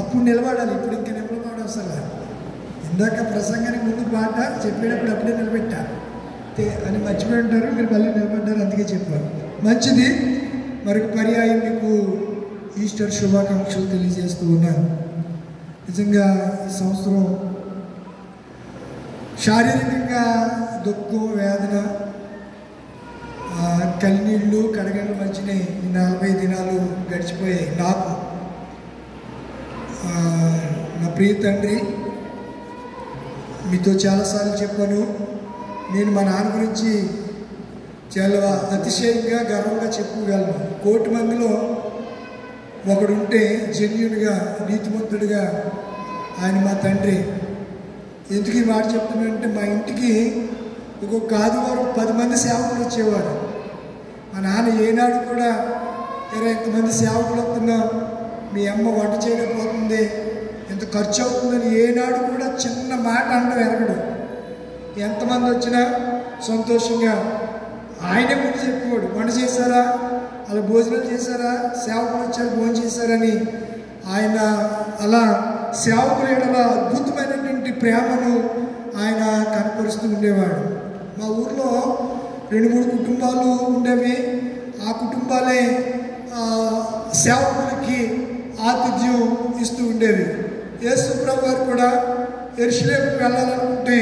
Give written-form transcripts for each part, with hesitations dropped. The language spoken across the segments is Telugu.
అప్పుడు నిలబడాలి, ఇప్పుడు ఇంకా నిలబడడం అసలు. ఇందాక ప్రసంగానికి ముందు పాట చెప్పేటప్పుడు అప్పుడే నిలబెట్టా అని మర్చిపోయి ఉంటారు, మీరు మళ్ళీ నిలబడ్డారు, అందుకే చెప్పారు. మంచిది. మరొక పర్యాయం మీకు ఈస్టర్ శుభాకాంక్షలు తెలియజేస్తూ ఉన్నాను. నిజంగా ఈ సంవత్సరం శారీరకంగా దుఃఖం, వేదన, కన్నీళ్ళు, కడగళ్ళ మధ్యనే ఈ 40 దినాలు గడిచిపోయాయి. నాకు నా ప్రియ తండ్రి, మీతో చాలాసార్లు చెప్పాను, నేను మా నాన్న గురించి చాలా అతిశయంగా గర్వంగా చెప్పుకోగలను. 1 కోటి మందిలో ఒకడుంటే జెన్యూన్గా నీతిమంతుడిగా ఆయన మా తండ్రి. ఎందుకు ఈ మాట చెప్తున్నానంటే, మా ఇంటికి ఒక్కొక్క ఆదివారం 10 మంది సేవకులు వచ్చేవారు. మా నాన్న ఏనాడు కూడా ఇంతమంది సేవకులు వస్తున్నాం, మీ అమ్మ వంట చేయలేకపోతుంది, ఎంత ఖర్చు అవుతుందని ఏనాడు కూడా చిన్న మాట అనడం ఎరగడు. ఎంతమంది వచ్చినా సంతోషంగా ఆయనే ముందు చెప్పేవాడు, వంట చేశారా, అలా భోజనం చేశారా, సేవకులు వచ్చారు భోజనం చేశారని. ఆయన అలా సేవకుల ఎడల అద్భుతమైనటువంటి ప్రేమను ఆయన కనపరుస్తూ ఉండేవాడు. మా ఊర్లో 2-3 కుటుంబాలు ఉండేవి. ఆ కుటుంబాలే సేవకులకి ఆతిథ్యం ఇస్తూ ఉండేవి. యేసు ప్రభు వారు కూడా యెరూషలేముకు వెళ్ళాలనుకుంటే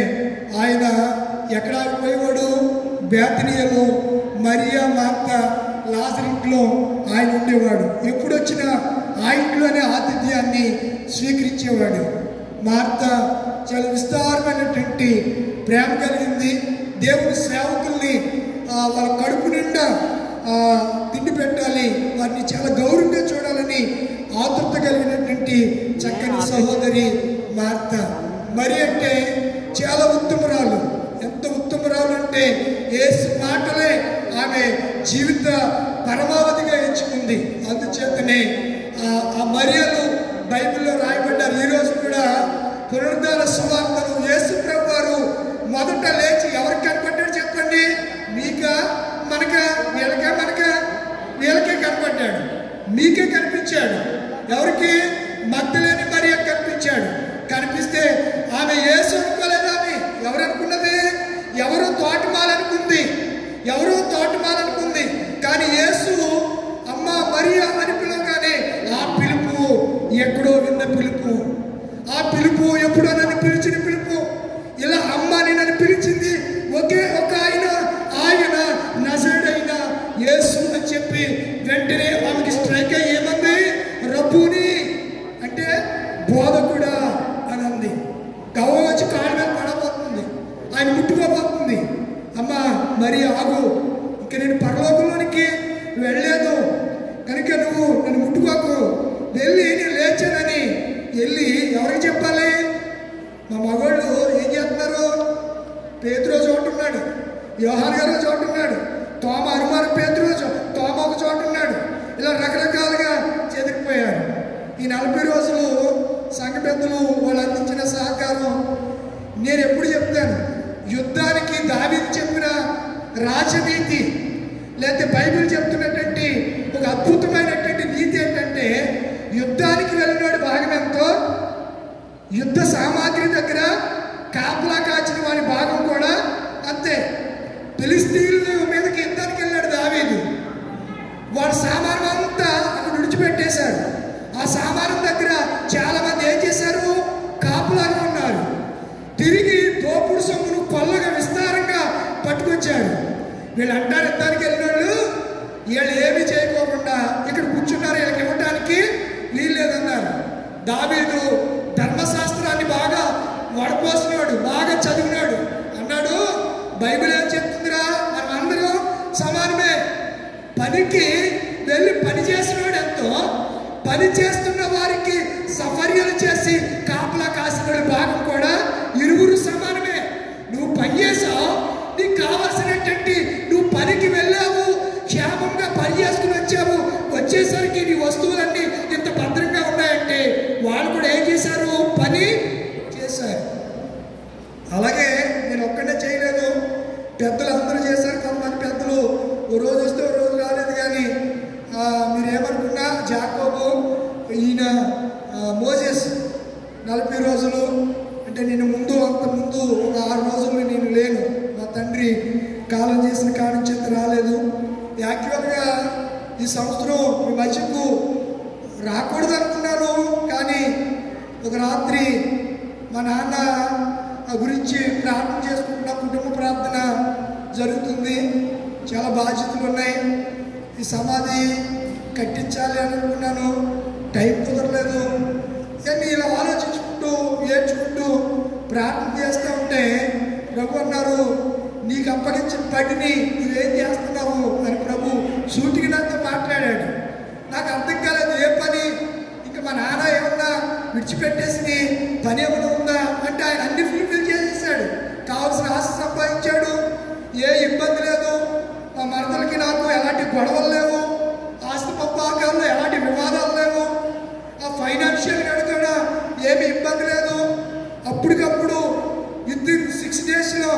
ఆయన ఎక్కడ పోయేవాడు? బేతనీయలో మరియా, మార్త, లాజరు ఇంట్లో ఆయన ఉండేవాడు. ఎప్పుడు వచ్చినా ఆ ఇంట్లోనే ఆతిథ్యాన్ని స్వీకరించేవాడు. మార్త చాలా విస్తారమైనటువంటి ప్రేమ కలిగింది. దేవుని సేవకుల్ని వాళ్ళ కడుపు నిండా తిండి పెట్టాలి, వారిని చాలా గౌరవంగా చూడాలని ఆతృత కలిగినటువంటి చక్కని సహోదరి మార్త. మరి అంటే చాలా ఉత్తమురాలు. ఎంత ఉత్తమురాలు అంటే యేసు మాటలే ఆమె జీవిత పరమావధిగా ఎంచుకుంది. అందుచేతనే ఆ మరియలు బైబిల్లో రాయబడ్డారు. ఈరోజు కూడా పునరుద్ధాన సువార్తను యేసు ప్రభు వారు మొదట లేచి ఎవరికి కనపడ్డాడు చెప్పండి? మీకా, మనకా, వీళ్ళకా, మనకా? వీళ్ళకే కనపడ్డాడు. మీకే కనిపించాడు. ఎవరికి? మగ్దలేని మరియకు కనిపించాడు. కనిపిస్తే ఆమె యేసు అనుకోలేదు. ఆమె ఎవరు అనుకున్నది? ఎవరో తోటమాలనుకుంది. కానీ యేసు అమ్మ మరియా అని పిలవగానే ఆ పిలుపు ఎక్కడో విన్న పిలుపు. ఆ పిలుపు ఎప్పుడో నన్ను పిలిచిన పిలుపు. ఇలా అమ్మ నన్ను పిలిచింది ఒకే ఒక ఆయన నజరేయుడైన యేసు అని చెప్పి వెంటనే ఆమెకి స్ట్రైక్ అయ్యి ఏమంది? రబ్బూని అంటే బోధకుడా అని అంది. గవ్వ వచ్చి కాళ్ళ మీద పడబోతుంది, ఆయన ముట్టుకోబోతుంది. అమ్మ మరి ఆగు, ఇక నేను పరలోకంలోనికి వెళ్ళలేదు కనుక నువ్వు నన్ను ముట్టుకోకు, వెళ్ళి నేను లేచానని వెళ్ళి ఎవరికి చెప్పాలి? మా మగవాళ్ళు ఏం చేస్తున్నారు? పేతురు చోట ఉన్నాడు, యోహాను గారు చోట ఉన్నాడు, తోమ అనుమానం పేతురు తోమ ఒక చోట ఉన్నాడు. ఇలా రకరకాలుగా చెదిరిపోయారు. ఈ 40 రోజులు సంఘ పెద్దలు వాళ్ళు అందించిన సహకారం నేను ఎప్పుడు చెప్తాను. యుద్ధానికి దావీదు చెప్పిన రాజనీతి లేకపోతే బైబిల్ చెప్తున్నటువంటి ఒక అద్భుతమైనటువంటి నీతి ఏంటంటే, యుద్ధానికి వెళ్ళినవాడు భాగం ఎంతో, యుద్ధ సామాగ్రి దగ్గర కాపలా కాచిన వాడి భాగం కూడా అంతే. ఫిలిష్తీయుల మీదకి యుద్ధానికి వెళ్ళాడు దావీదు. వాడు సామాను అంతా అక్కడ విడిచిపెట్టేశాడు. ఆ సామానం దగ్గర చాలా మంది ఏం చేశారు? కాపులాగా ఉన్నారు. తిరిగి దోపుడు సొమ్మును కొల్లగా విస్తారంగా పట్టుకొచ్చాడు. వీళ్ళు అంటారు యుద్ధానికి వెళ్ళినోళ్ళు వీళ్ళు ఏమీ చేయకోకుండా ఇక్కడ కూర్చున్నారు, వీళ్ళకి ఇవ్వడానికి వీలు లేదన్నారు. దావీదు ధర్మశాస్త్రాన్ని బాగా వడపోసినాడు, బాగా చదివినాడు. అన్నాడు బైబిల్ ఏం చెప్తుందిరా, మనం అందరం సమానమే. పనికి వెళ్ళి పని చేసినవాడు ఎంతో, పని చేస్తున్న వారికి సఫర్యలు చేసి కాపలా కాసిన భాగం కూడా ఇరువురు సమానమే. నువ్వు పని చేసావు, నీకు కావాల్సినటువంటి నువ్వు పనికి వెళ్ళావు, క్షేమంగా పని చేసుకుని వచ్చావు, వచ్చేసరికి నీ వస్తువులన్నీ ఇంత భద్రంగా ఉన్నాయంటే వాళ్ళు కూడా ఏం చేశారు? పని చేశారు. అలాగే నేను ఒక్కడే చేయలేదు, పెద్దలు అందరూ చేశారు. కొంతమంది పెద్దలు ఓ రోజు వస్తే ఓ రోజు రాలేదు. కానీ మీరేమనుకున్నా జాకోబు, ఈయన మోజెస్ 40 రోజులు అంటే నేను ముందు అంత ముందు ఒక 6 రోజులు నేను లేను. మా తండ్రి కాలం చేసిన కాలం చేత రాలేదు. యాక్చువల్గా ఈ సంవత్సరం మీ మధ్యకు రాకూడదు అనుకున్నాను. కానీ ఒక రాత్రి మా నాన్న గురించి ప్రార్థన చేసుకుంటున్న కుటుంబ ప్రార్థన జరుగుతుంది. చాలా బాధ్యతలు ఉన్నాయి. ఈ సమాధి కట్టించాలి అని అనుకున్నాను, టైం కుదరలేదు. కానీ ఇలా ఆలోచించుకుంటూ ఏడ్చుకుంటూ ప్రార్థన చేస్తూ ఉంటే ప్రభు అన్నారు, నీకు అప్పగించిన పనిని నువ్వేం చేస్తున్నావు అని ప్రభు సూటికి నాతో మాట్లాడాడు. నాకు అర్థం కాలేదు ఏ పని. ఇంకా మా నాన్న ఏమన్నా విడిచిపెట్టేసి పని ఏమైనా ఉందా అంటే ఆయన అన్ని ఫుల్ఫిల్ చేసేసాడు. కావాల్సిన ఆశ సంపాదించాడు, ఏ ఇబ్బంది లేదు. మా మరదలకి నాకు ఎలాంటి గొడవలు లేవు, ఆస్తి పంపకాల్లో ఎలాంటి వివాదాలు లేవు, ఆ ఫైనాన్షియల్గా కూడా ఏమి ఇబ్బంది లేదు. అప్పటికప్పుడు విత్ ఇన్ 6 daysలో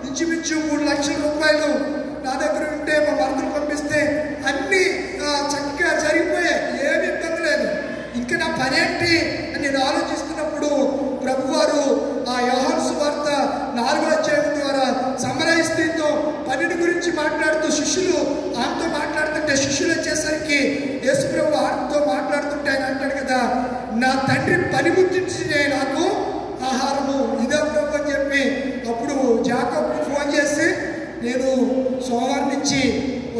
ఇంచుమించు 3 లక్షల రూపాయలు నా దగ్గర ఉంటే మా మరదలు పంపిస్తే అన్నీ చక్కగా జరిగిపోయాయి, ఏమి ఇబ్బంది లేదు. ఇంకా నా పని ఏంటి అని నేను ఆలోచిస్తున్నప్పుడు ప్రభువారు ఆ యోహాను సువార్త 4వ అధ్యాయం ద్వారా సమరయిస్తీతో పనిని గురించి మాట్లాడుతూ శిష్యులు ఆమెతో మాట్లాడుతుంటే, శిష్యులు వచ్చేసరికి యేసు ప్రభు ఆమెతో మాట్లాడుతుంటే ఆయన అంటాడు కదా, నా తండ్రి పని గుర్తించి నాకు ఆహారము ఇదే ప్రభు అని చెప్పి అప్పుడు జాకోబుకు ఫోన్ చేసి నేను సోమవారం నుంచి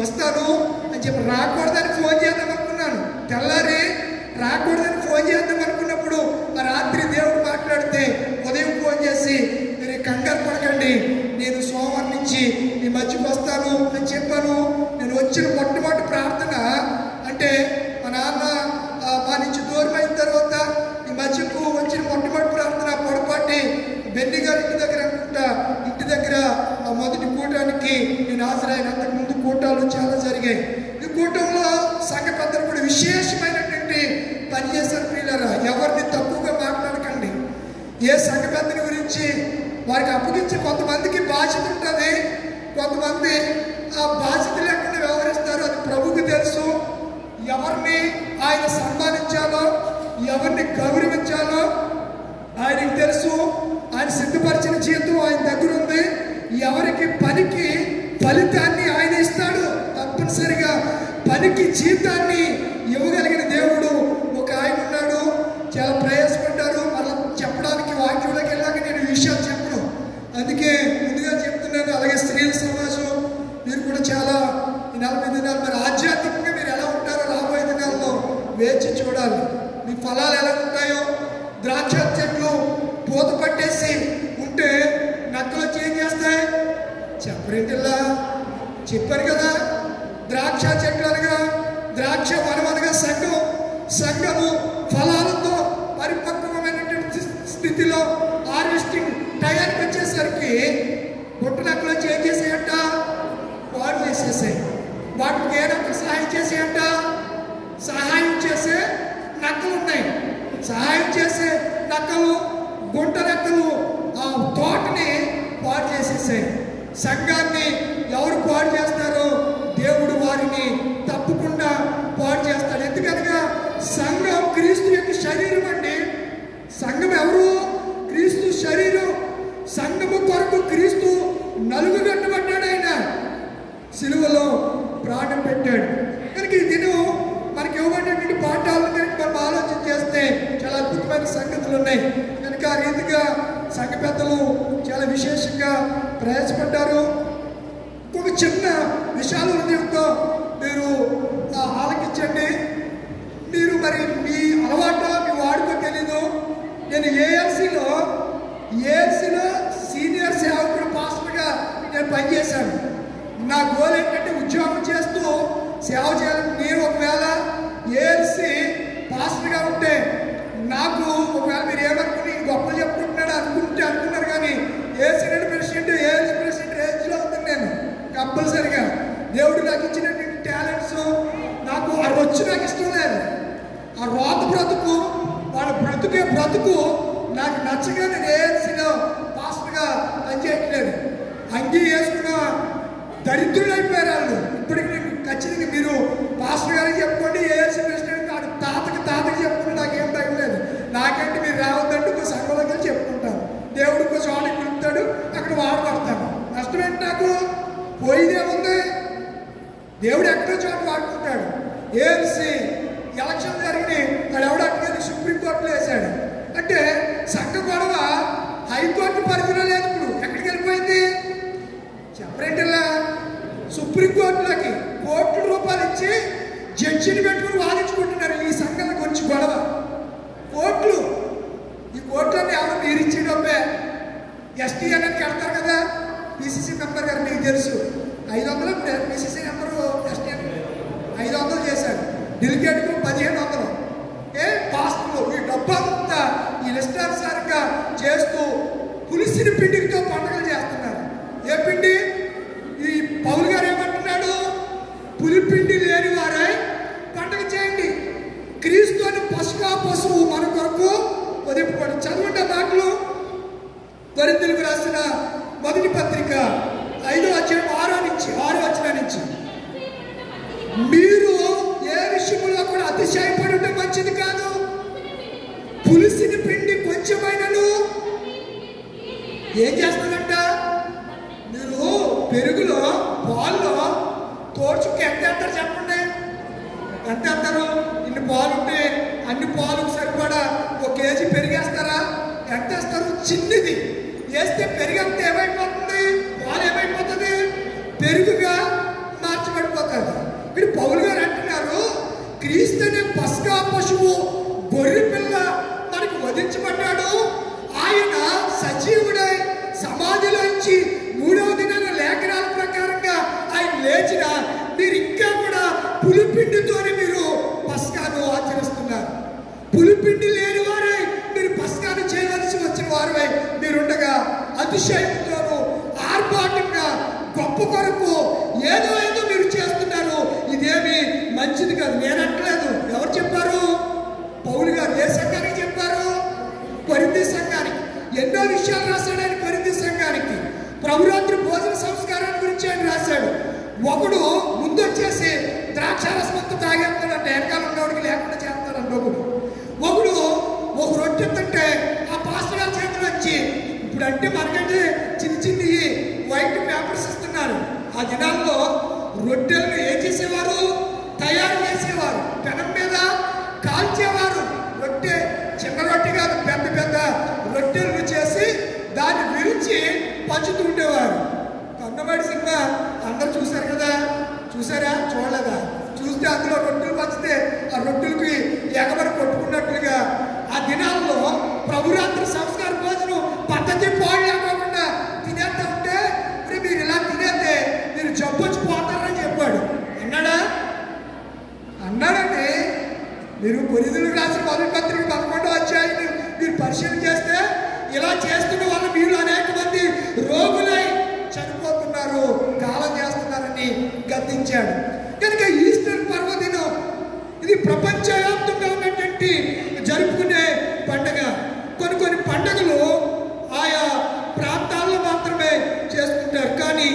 వస్తాను అని చెప్పి రాకూడదని ఫోన్ చేద్దాం అనుకున్నాను. తెల్లారి రాకూడదని ఫోన్ చేద్దాం అనుకున్నప్పుడు రాత్రి దేవుడు మాట్లాడితే ఉదయం ఫోన్ చేసి మీరు కంగారు పడకండి, నేను సోమవారం నుంచి మీ మధ్యకు వస్తాను అని చెప్పాను. నేను వచ్చిన మొట్టమొదటి ప్రార్థన అంటే మా నాన్న మా నుంచి దూరం అయిన తర్వాత ఈ మధ్యకు వచ్చిన మొట్టమొదటి ప్రార్థన పొడపాటి బెన్ని గారి ఇంటి దగ్గర అనుకుంటా, ఇంటి దగ్గర మొదటి కూటానికి నేను హాజరైన. అంతకుముందు కూటాలు చాలా జరిగాయి. ఈ కూటంలో సంఘ పెద్దలు కూడా విశేషమైనటువంటి పని చేశారు. ప్రియులారా, ఎవరిని తక్కువగా మాట్లాడకండి. ఏ సంఘ పెద్దల గురించి వారికి అప్పగించి కొంతమందికి బాధ్యత ఉంటుంది, కొంతమంది ఆ బాధ్యత లేకుండా వ్యవహరిస్తారు. అది ప్రభువుకి తెలుసు. ఎవరిని ఆయన సన్మానించాలో, ఎవరిని గౌరవించాలో ఆయనకి తెలుసు. ఆయన సిద్ధపరిచిన జీతం ఆయన దగ్గర ఉంది. ఎవరికి పనికి ఫలితాన్ని ఆయన ఇస్తాడు. తప్పనిసరిగా పనికి జీతాన్ని ఇవ్వగలిగిన దేవుడు ఒక ఆయన ఉన్నాడు. చాలా ప్రయాసపడ్డారు. మళ్ళీ చెప్పడానికి వాక్యంలోకి వెళ్ళాక నేను విషయాలు చెప్పను, అందుకే ముందుగా చెప్తున్నాను. అలాగే స్త్రీల సమాజం మీరు కూడా చాలా 40 దినాలు మరి ఆధ్యాత్మికంగా మీరు ఎలా ఉంటారో రాబోయే దినాల్లో వేచి చూడాలి. మీ ఫలాలు ఎలా ఉంటాయో. ద్రాక్ష చెట్లు పూత పట్టేసి ఉంటే నక్కలు ఏం చేస్తాయి? చెప్పరేంటిలా చెప్పారు కదా. ద్రాక్ష చెట్లు అనగా ద్రాక్ష వనం అనగా సంఘం. సంఘము ఫలాలతో పరిపక్వమైనటువంటి స్థితిలో హార్వెస్టింగ్ టయానికి వచ్చేసరికి పుట్ట నక్కలు ఏం చేసాయంట? పాడు చేసేసాయి. వాటికి ఏ నక్కలు సహాయం చేసాయంట? సహాయం చేసే నక్కలు ఉన్నాయి. సహాయం చేసే నక్కలు, గుంట నక్కలు ఆ తోటని పాడు చేసేసాయి. సంఘాన్ని ఎవరు పాడు చేస్తారో దేవుడు వారిని తప్పకుండా పాడు చేస్తాడు. ఎందుకనగా సంఘం క్రీస్తు యొక్క శరీరం అండి. సంఘం ఎవరు? క్రీస్తు శరీరం. సంఘము కొరకు క్రీస్తు నలుగుగట్టబడ్డాడు. ఆయన సిలువలో ప్రాణం పెట్టాడు. కనుక ఈ దినం మనకి ఇవ్వబడినటువంటి పాఠాలను కనుక మనం ఆలోచన చేస్తే చాలా అద్భుతమైన సంగతులు ఉన్నాయి. కనుక ఆ రీతిగా సంఘ పెద్దలు చాలా విశేషంగా ప్రయాసపడ్డారు. ఒక చిన్న విశాల హృదయంతో మీరు ఆలకించండి. మీరు మరి మీ అలవాటు మీ వాడుకో తెలీదు. నేను ఏఎల్సీలో సీనియర్ సేవకుడు పాస్టర్గా నేను పనిచేశాను. నా గోల్ ఏంటంటే ఉద్యోగం చేస్తూ సేవ చేయాలని. నేను ఒకవేళ ఏఎల్సీ పాస్టర్గా ఉంటే నాకు ఒకవేళ మీరు ఏమనుకుని గొప్పలు చెప్పుకుంటున్నాడు అనుకున్నారు, కానీ ఏ సెనెట్ ప్రెసిడెంట్ ఏ ప్రెసిడెంట్ రేంజ్లో ఉంది నేను కంపల్సరిగా. దేవుడు నాకు ఇచ్చినటువంటి టాలెంట్స్ నాకు ఆ వచ్చి నాకు ఇష్టం లేదు. ఆ రోత బ్రతుకు వాళ్ళ బ్రతుకు నాకు నచ్చగా నేను ఏసీలో పాస్టర్గా పనిచేయట్లేదు. అంగీ వేసుకున్న దరిద్రులు అయిపోయారు వాళ్ళు. ఇప్పటికి నేను ఖచ్చితంగా మీరు పాస్టర్ గారికి చెప్పుకోండి, ఏఎస్సీ ప్రెసిడెంట్ వాడు తాతకి చెప్పుకుంటే నాకేం భయం లేదు. నాకంటే మీరు రావద్దంటే ఇంకో సంఘంలోకి వెళ్ళి చెప్పుకుంటాను. దేవుడు ఇంకో చోటకి పిలుపుతాడు, అక్కడ వాడబడతాను. నష్టమేంటి నాకు? పోయిదేముంది? దేవుడు ఎక్కడో చోట వాడుకుంటాడు. ఏఎస్సీ ఎలక్షన్ జరిగినాయి, వాడు ఎవడు అట్టుకెళ్ళి సుప్రీంకోర్టులో వేశాడు. అంటే సంఘ గొడవ హైకోర్టు పరిధిలో లేదు. ఇప్పుడు ఎక్కడికి వెళ్ళిపోయింది చెప్పరేంటిలా? సుప్రీంకోర్టులోకి కోట్ల రూపాయలు ఇచ్చి జడ్జిని పెట్టుకుని వాదించుకుంటున్నారు ఈ సంఘాల గురించి గొడవ. కోట్లు, ఈ కోట్లన్నీ ఎవరు మీరు ఇచ్చే డబ్బే. ఎస్టీ అనేది కడతారు కదా, పిసిసి మెంబర్ గారు మీకు తెలుసు 500, పిసిసి నెంబరు ఎస్టీ 500 చేశాడు, డెలిగేట్కు 1500. పాస్టర్లు ఈ డబ్బంతా ఈ ఇష్టానుసారంగా చేస్తూ పులిసిన పిండితో పండుగలు చేస్తున్నారు. ఏ పిండి? ఈ పౌలు గారు ఏమంటున్నాడు? పులిపిండి లేని వారే పండుగ చేయండి. క్రీస్తు అని పశువు మన కొరకు వదిలిపోడు. చదవండి మాటలు. కొరింథీయులకు రాసిన మొదటి పత్రిక 5వ అధ్యాయం 6వ వచనం నుంచి, మీరు ఏ విషయంలో కూడా అతిశయపడి ఉంటే మంచిది కాదు. పులిసిన పిండి కొంచెమైనను ఏం చేస్తుందంట? మీరు పెరుగులో పాల్లో తోడుచుకు ఎంత వేస్తారు చెప్పండి? ఎంత వేస్తారు? ఇన్ని పాలు ఉంటే అన్ని పాలకు సరిపడా 1 కేజీ పెరిగేస్తారా? ఎంత వేస్తారు? చిన్నది వేస్తే పెరిగంతా ఏమైపోతుంది? పాలు ఏమైపోతుంది? పెరుగుగా మార్చబడిపోతుంది. ఇక్కడ పౌలు గారు అంటున్నారు, క్రీస్తు అనే పస్కా పశువు గొర్రె పిల్ల మనకు వధించబడ్డాడు. ఆయన సజీవుడై సమాధిలోంచి 3వ దినాన లేఖనాల ప్రకారంగా ఆయన లేచిన, మీరు ఇంకా కూడా పులిపిండితోనే మీరు పస్కాను ఆచరిస్తున్నారు. పులిపిండి లేని వారై మీరు పస్కాను చేయవలసి వచ్చిన వారై మీరుండగా అతిశయంతోనూ ఆర్భాటంగా గొప్ప కొరకు ఏదో మీరు చేస్తున్నారు. ఇదేమి మంచిది కాదు. నేను అంటలేదు. ఎవరు చెప్పారు? పౌలు గారు. ఏ సంఘానికి చెప్పారు? కొరింథీ సంఘానికి. ఎన్నో విషయాలు రాశాడు ఆయన కొరింథీ సంఘానికి. ప్రభురాత్రి భోజన సంస్కారాన్ని గురించి ఆయన రాశాడు. ఒకడు ముందు వచ్చేసి ద్రాక్షారసమంతా తాగేస్తాడంటే, వెనకాల ఉన్నవాడికి లేకుండా చేస్తాడంట. ఒకడు ఒక రొట్టె తింటే ఆ పాస్టర్ గారి చేతులు వచ్చి, ఇప్పుడు అంటే మనకంటే చిన్ని వైట్ పేపర్స్ ఇస్తున్నారు. ఆ దినాల్లో రొట్టెలను ఏం చేసేవారు? తయారు చేసేవారు. పెనం మీద కాల్చేవారు. రొట్టె చిన్న రొట్టె కాదు, పెద్ద రొట్టెలను చేసి దాన్ని విరిచి పంచుతూ ఉండేవారు. కన్నవాడి సినిమా అందరూ చూశారు కదా? చూసారా? చూడలేదా? చూస్తే అందులో రొట్టెలు పంచితే ఆ రొట్టెలకి ఎగబడి కొట్టుకున్నట్లుగా ఆ దినాల్లో ప్రభురాత్రి సంస్కార భోజనం పద్ధతి పాడు లేకుండా తినేస్తా ఉంటే, మీరు ఇలా తినేస్తే మీరు జబ్బు వచ్చి పోతారని చెప్పాడు. అన్నాడండి. మీరు కొరింథీయులకు రాసిన మొదటి పత్రిక 11వ అధ్యాయాన్ని మీరు పరిశీలన చేస్తే, ఇలా చేస్తున్న వాళ్ళు మీరు అనేక మంది రోగులై చనిపోతున్నారు, కాలం చేస్తున్నారని గద్దించాడు. కనుక ఈస్టర్ పర్వదినం ఇది ప్రపంచవ్యాప్తంగా ఉన్నటువంటి జరుపుకునే పండుగ. కొన్ని పండుగలు ఆయా ప్రాంతాల్లో మాత్రమే చేసుకుంటారు. కానీ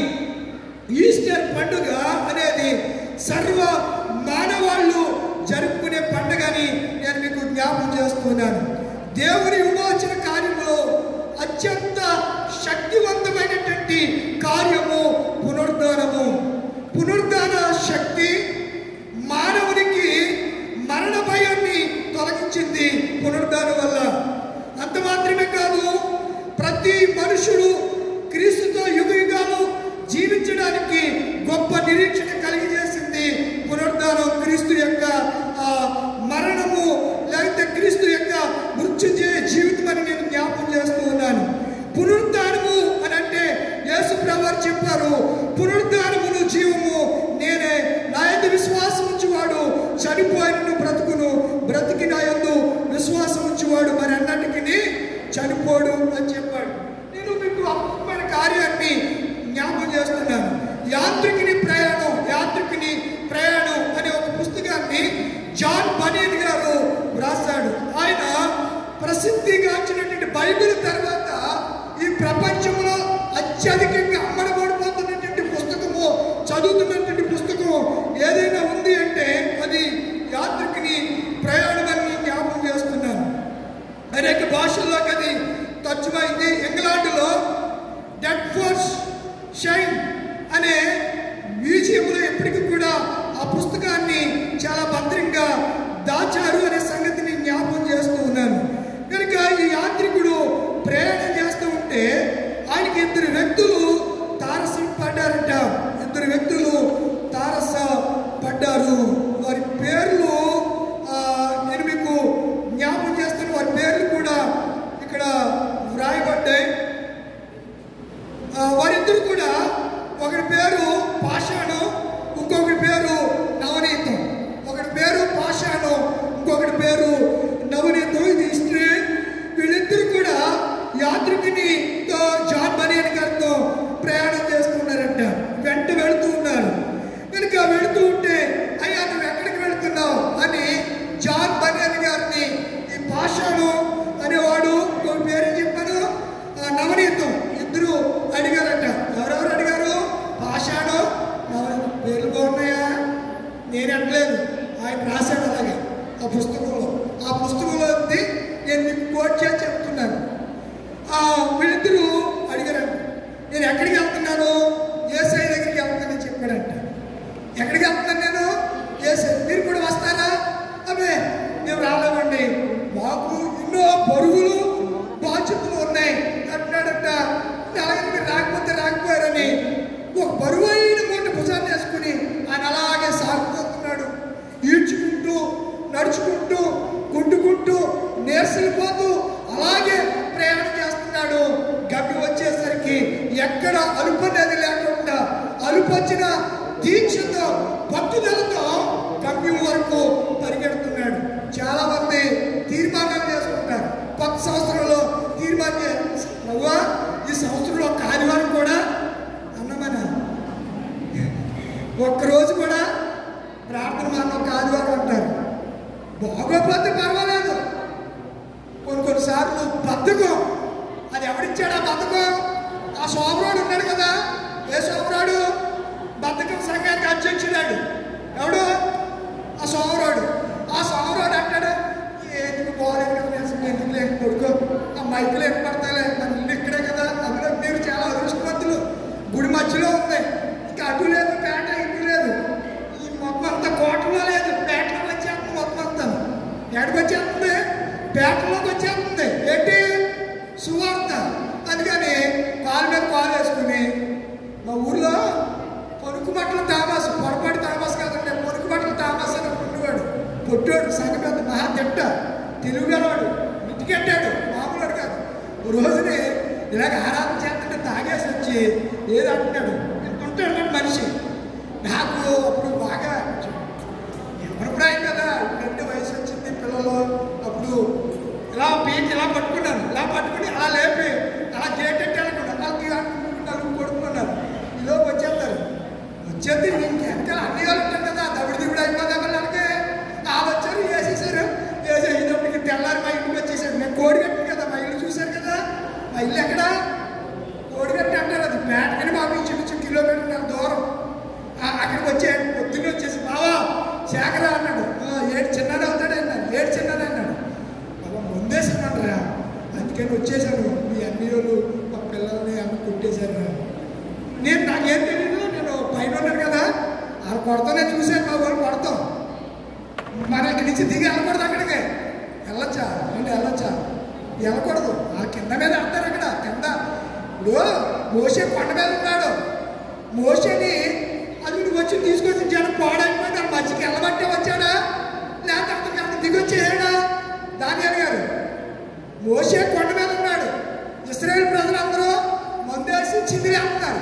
ఈస్టర్ పండుగ అనేది సర్వ మానవాళ్ళు జరుపుకునే పండుగని నేను మీకు జ్ఞాపకం చేస్తున్నాను. దేవుని విమోచన కార్యంలో అత్యంత శక్తివంతమైనటువంటి కార్యము పునరుద్ధానము. పునరుద్ధాన శక్తి మానవునికి మరణ భయాన్ని తొలగించింది పునరుద్ధానం వల్ల. అంత మాత్రమే కాదు, ప్రతి మనుషుడు క్రీస్తుతో యుగాలు జీవించడానికి గొప్ప నిరీక్షణ కలిగజేసింది పునరుద్ధానం. క్రీస్తు యొక్క మరణము లేకపోతే క్రీస్తు యొక్క మృత్యుంజయ జీవితం అని నేను జ్ఞాపకం చేస్తూ ఉన్నాను. పునరుద్ధానము అని అంటే యేసు ప్రభువు చెప్పారు, పునరుద్ధానమును జీవము నేనే, నా యందు విశ్వాసం ఉంచువాడు చనిపోయినను బ్రతుకును, బ్రతికి నా చనిపోడు అని చెప్పాడు. నేను మీకు అద్భుతమైన కార్యాన్ని జ్ఞాపకం చేస్తున్నాను. యాత్రికుని ప్రయాణం అనే ఒక పుస్తకాన్ని జాన్ బనీన్ గారు రాశాడు. ఆయన ప్రసిద్ధిగాంచినటువంటి బైబిల్ తర్వాత ఈ ప్రపంచంలో అత్యధికంగా అమ్మడబడిపోతున్నటువంటి పుస్తకము, చదువుతున్నటువంటి పుస్తకం ఏదైనా ఉంది అంటే అది యాత్రికుని ప్రయాణం అని జ్ఞాపకం చేస్తున్నాను. అనేక భాషల్లోకి అది తర్జుమైంది. ఇంగ్లాండ్లో డెడ్ ఫోర్స్ షైన్ అనే మ్యూజియంలో ఎప్పటికీ కూడా ఆ పుస్తకాన్ని చాలా భద్రంగా దాచారు అనే సంగతిని జ్ఞాపకం చేస్తూ ఉన్నాను. కనుక ఈ యాత్రికుడు ప్రయాణం చేస్తూ ఉంటే ఆయనకి ఇద్దరు వ్యక్తులు తారసపడ్డారంట. తారసపడ్డారు. వారి పేర్లు నేను మీకు జ్ఞాపకం చేస్తాను. వారి పేర్లు కూడా ఇక్కడ వ్రాయబడ్డాయి. వారిద్దరు కూడా, ఒకరి పేరు పాషాణం, ఇంకొకరి పేరు నవనీతం. ఒకరి పేరు పాషాణం, ఇంకొకరి పేరు నవనీతం. ఇది హిస్టరీ. వీళ్ళిద్దరు కూడా యాత్రికుని జాన్ బనీన్ గారితో ప్రయాణం చేస్తున్నారంట. వెంట వెళుతూ ఉన్నారు. కనుక వెళుతూ ఉంటే, అయ్యా నువ్వు ఎక్కడికి వెళుతున్నావు అని జాన్ బనీన్ గారిని ఈ పాషాణం అనేవాడు, ఇంకొక పేరు చెప్పాను నవనీతం, ఇద్దరు అడిగారంట. ఎవరెవరు అడిగారు? పాషాణం, నవనీతం. పేర్లు బాగున్నాయా? నేను అనలేదు, ఆయన రాశాడు అలాగే ఆ పుస్తకంలో ఉంది. నేను మీకు కోట్ చేసి చెప్తున్నాను. వీళ్ళిద్దరూ అడిగారంట, నేను ఎక్కడికి వెళ్తున్నాను? యేసయ్య దగ్గరికి వెళ్తానని చెప్పాడంట. ఎక్కడికి వెళ్తున్నాను నేను? యేసయ్య. మీరు కూడా వస్తారా? అదే మేము రాలేమండి, మాకు ఎన్నో బరువులు బాధ్యతలు ఉన్నాయి అంటున్నాడంట. అలాగే మీరు రాకపోయారని ఒక బరువైన మూట భుజాన్ని వేసుకుని ఆయన అలాగే సాగిపోతున్నాడు. ఈడ్చుకుంటూ, నడుచుకుంటూ, గుడ్డుకుంటూ, నేర్సిపోతూ అలాగే ప్రయాణం చేస్తున్నాడు. గమ్యం వచ్చేసరికి ఎక్కడ అలుపనేది లేకుండా, అలుపొచ్చిన దీక్షతో, పట్టుదలతో గమ్యం వరకు పరిగెడుతున్నాడు. చాలా మంది తీర్మానాలు చేసుకుంటారు. కొత్త సంవత్సరంలో తీర్మానం చేస్తారు, ఈ సంవత్సరంలో ఒక ఆదివారం కూడా అన్నమన ఒక్కరోజు కూడా ప్రార్థన మాత్రం ఒక ఆదివారం అంటారు. బాగోపోతే పర్వాలేదు. కొన్నిసార్లు బద్ధకం, అది ఎవడిచ్చాడు ఆ బద్ధకం? ఆ సోమరాడు ఉన్నాడు కదా. ఏ సోమరాడు? బద్ధకం సంఘానికి అధ్యక్షుడాడు. ఎవడు? ఆ సోమరాడు. అంటాడు, ఎందుకు పోలేదు కదా, ఎందుకు లేక కొడుకో, ఆ మైకులు ఏం పడతాలే, మన ఇల్లు ఇక్కడే కదా. అందులో మీరు చాలా అదృష్టవంతులు. గుడి మధ్యలో ఉంది, ఇంకా అటు లేదు పేట, ఇటు లేదు. ఈ మొత్తం అంతా కోటలో లేదు, పేటలో వచ్చేస్తుంది. మొత్తం అంతా ఎక్కడికి వచ్చేస్తుంది? పేటలోకి వచ్చేస్తుంది. ఏంటి? సువార్త. అందుకని కాలు మీద కాలు వేసుకుని మా ఊర్లో పొరుకుబట్టల తామాసు, పొరపాటు తామాసు కాదండి, పొరుకుబట్టల తామాసు అని ఉండేవాడు. పొట్టాడు, సంగ పెద్ద మహా తిట్ట, తెలుగుగలవాడు, ఇంటికెట్టాడు, మామూలు కాదు. ఓ రోజుని ఇలాగ ఆరాధన చేస్తుంటే తాగేసి వచ్చి ఏది అంటున్నాడు. ఉంటాడు మనిషి. నాకు అప్పుడు బాగా ఎవరిప్రాయం కదా, ఇప్పుడంటే వయసు వచ్చింది పిల్లలు. అప్పుడు ఇలా పీకి ఇలా పట్టుకున్నాను, పట్టుకుని అలా లేపి అలా చేటట్టే అనుకుంటున్నాను, కొడుకున్నాను. ఈలోపు వచ్చేస్తారు. వచ్చేది నీకు వెనకాల అన్ని వాళ్ళు ఉంటారు కదా, దవిడి దిగుడు అయిపోదా వాళ్ళకి. వాళ్ళు వచ్చారు, వేసేటప్పటికి తెల్లారి మా ఇంటికి వచ్చేసాడు. నేను కోడిగట్టు కదా, మా ఇల్లు చూశారు కదా. మా ఇల్లు ఎక్కడ? కోడిగట్టు అంటారు. అది పేటకని మాకు చిన్న కిలోమీటర్ దూరం. అక్కడికి వచ్చాడు. పొద్దున్నే వచ్చేసి, బావా శేఖరా అన్నాడు. ఏడు చిన్నది అవుతాడు అన్నాడు. ఏడు చిన్నది అన్నాడు. బాబా ముందేసామంటారా, అందుకని వచ్చేసాను. మీ అన్ని వాళ్ళు మా పిల్లల్ని అమ్మ కొట్టేశారు. నాకేం తెలియదు, నేను పైన ఉన్నాను కదా, వాళ్ళు కొడతానే చూశాను. మా వాళ్ళు కొడతాం. మరి ఇక్కడి నుంచి దిగి వెళ్ళకూడదు. అక్కడికి వెళ్ళొచ్చా? వెళ్ళకూడదు. ఆ కింద మీద వెళ్తారు. అక్కడ కింద ఇప్పుడు మోసే కొండ మీద ఉన్నాడు. మోసేని అది వచ్చి తీసుకొచ్చి జనం పాడైపోయింది. ఆ మధ్యకి వెళ్ళబట్టే వచ్చాడా, లేకపోతే అక్కడికి దిగి వచ్చేయాడా? దానియేలు గారు మోసే కొండ మీద ఉన్నాడు. ఇశ్రాయేలు ప్రజలందరూ మందేసి చిందిరేస్తున్నారు.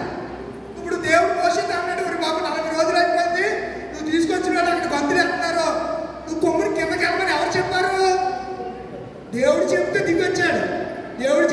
ఇప్పుడు దేవుడు మోసేది అన్నాడు, మాకు 40 రోజులు అయిపోయింది, నువ్వు తీసుకొచ్చిన వాళ్ళు అక్కడ గంతులు వేస్తున్నారు, నువ్వు కొమ్ముని కిందకి వెళ్ళమని ఎవరు చెప్పారు? దేవుడు చెప్తే దిగొచ్చాడు. దేవుడు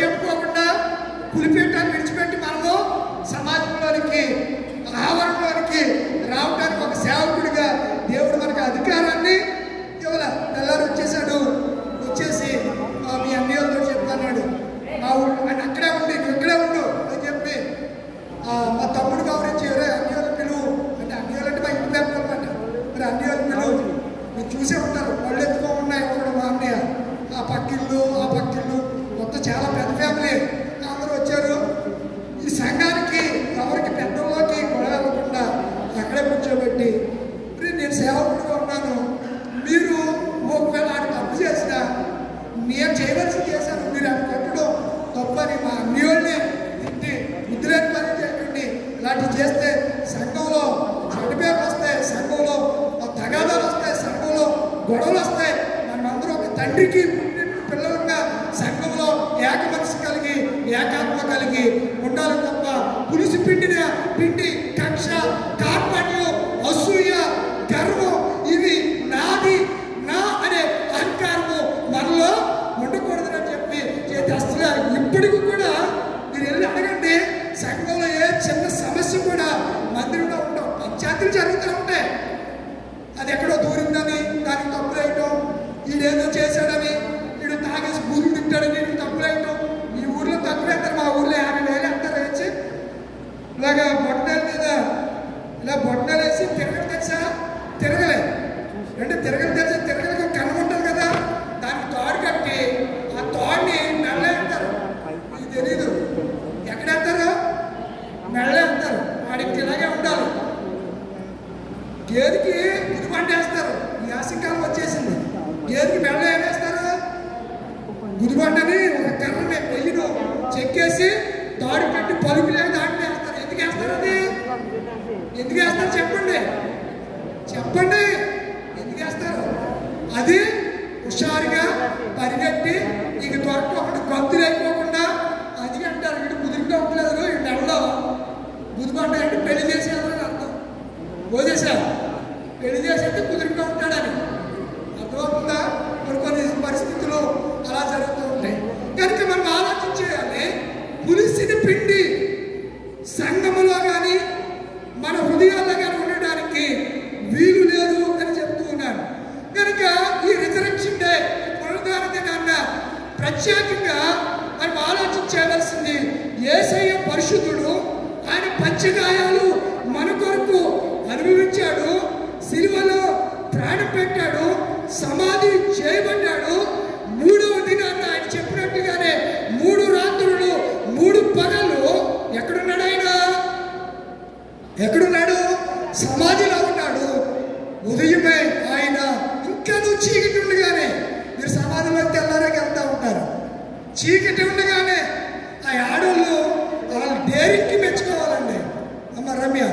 తండ్రికి పిల్లలుగా సంఘంలో ఏక మనసు కలిగి ఏకాత్మ కలిగి ఉండాలి తప్ప పులిసి పిండి కక్ష కార్పణ్యం అసూయ గర్వం ఇవి నాది నా అనే అహంకారము మనలో ఉండకూడదని చెప్పి అసలు ఇప్పటికి కూడా మీరు వెళ్ళి అడగండి, సంఘంలో ఏ చిన్న సమస్య కూడా మందిరంలో ఉండవు. పంచాయతీలు జరుగుతూ ఉంటాయి. అది ఎక్కడో దూరిందని దానికి తప్పులేయటం, వీడేదో చేశాడని, వీడు తాగేసి బూరులు తింటాడని వీడు తప్పులేయటం. ఈ ఊర్లో తక్కువేస్తారు, మా ఊర్లో 50,000 అంటారు వేసి ఇలాగా బొట్టల మీద ఇలా బొట్టలు వేసి తిరగడం తెలుసా? తిరగలే అంటే తిరగడం తెలిసి తిరగలకు కన్ను ఉంటుంది కదా, దానికి తాడు కట్టి ఆ తాడుని మెళ్ళేస్తారు. ఇది తెలీదు ఎక్కడేస్తారు, మెళ్ళేస్తారు. వాడికి ఇలాగే ఉండాలి. గేదెకి గుదిబండ వేస్తారు, యాసకాలం వచ్చేసింది. గేదెకి మెళ్ళ ఏమేస్తారు? గుదిబండని ఒక కర్రని పొయ్యిను చెక్కేసి తాడు పెట్టి పలుకులే దాంట్లో వేస్తారు. ఎందుకు వేస్తారు? అది ఎందుకు వేస్తారు చెప్పండి, చెప్పండి ఎందుకు వేస్తారు? అది హుషారుగా పరిగెట్టి నీకు దొరకకుండా గొంతులు అయిపోకుండా అది అంటారు. వీడు కుదిరిగా ఉండలేదు, ఈ నెలలో గుదిబండ అంటే పెళ్లి చేసేయాలని అర్థం. పోసేసారు, పెళ్లి చేసేది కుదిరిగా ఉంటాడని అర్థమవుతుందా? కొన్ని పరిస్థితులు అలా జరుగుతూ ఉంటాయి. కనుక మనం ఆలోచించేయాలి, పులిసిన పిండి సంఘములో కానీ మన హృదయాల్లో కానీ ఉండడానికి వీలు లేదు అని చెప్తూ ఉన్నాను. కనుక ఈ రిజరెక్షన్ డే పునరుద్ధాన దినాన్న ప్రత్యేకంగా మనం ఆలోచించవలసింది, యేసయ్య పరిశుద్ధుడు, ఆయన పంచగాయాలు మన కొరకు అనుభవించాడు, సిలువలో ప్రాణం పెట్టాడు, సమాధి చేయబడ్డాడు. 3వ దినాన్న ఆయన చెప్పినట్టుగానే 3 రాత్రులు 3 పగలు ఎక్కడున్నాడు? ఆయన ఎక్కడున్నాడు? సమాధిలో ఉన్నాడు. ఉదయమే ఆయన ఇంకా చీకటి ఉండగానే, మీరు సమాధిలో తెల్లారకి వెళ్తూ ఉంటారు, చీకటి ఉండగానే ఆ ఆడోళ్ళు వాళ్ళు డేరింగ్కి మెచ్చుకోవాలండి. అమ్మ రమ్య,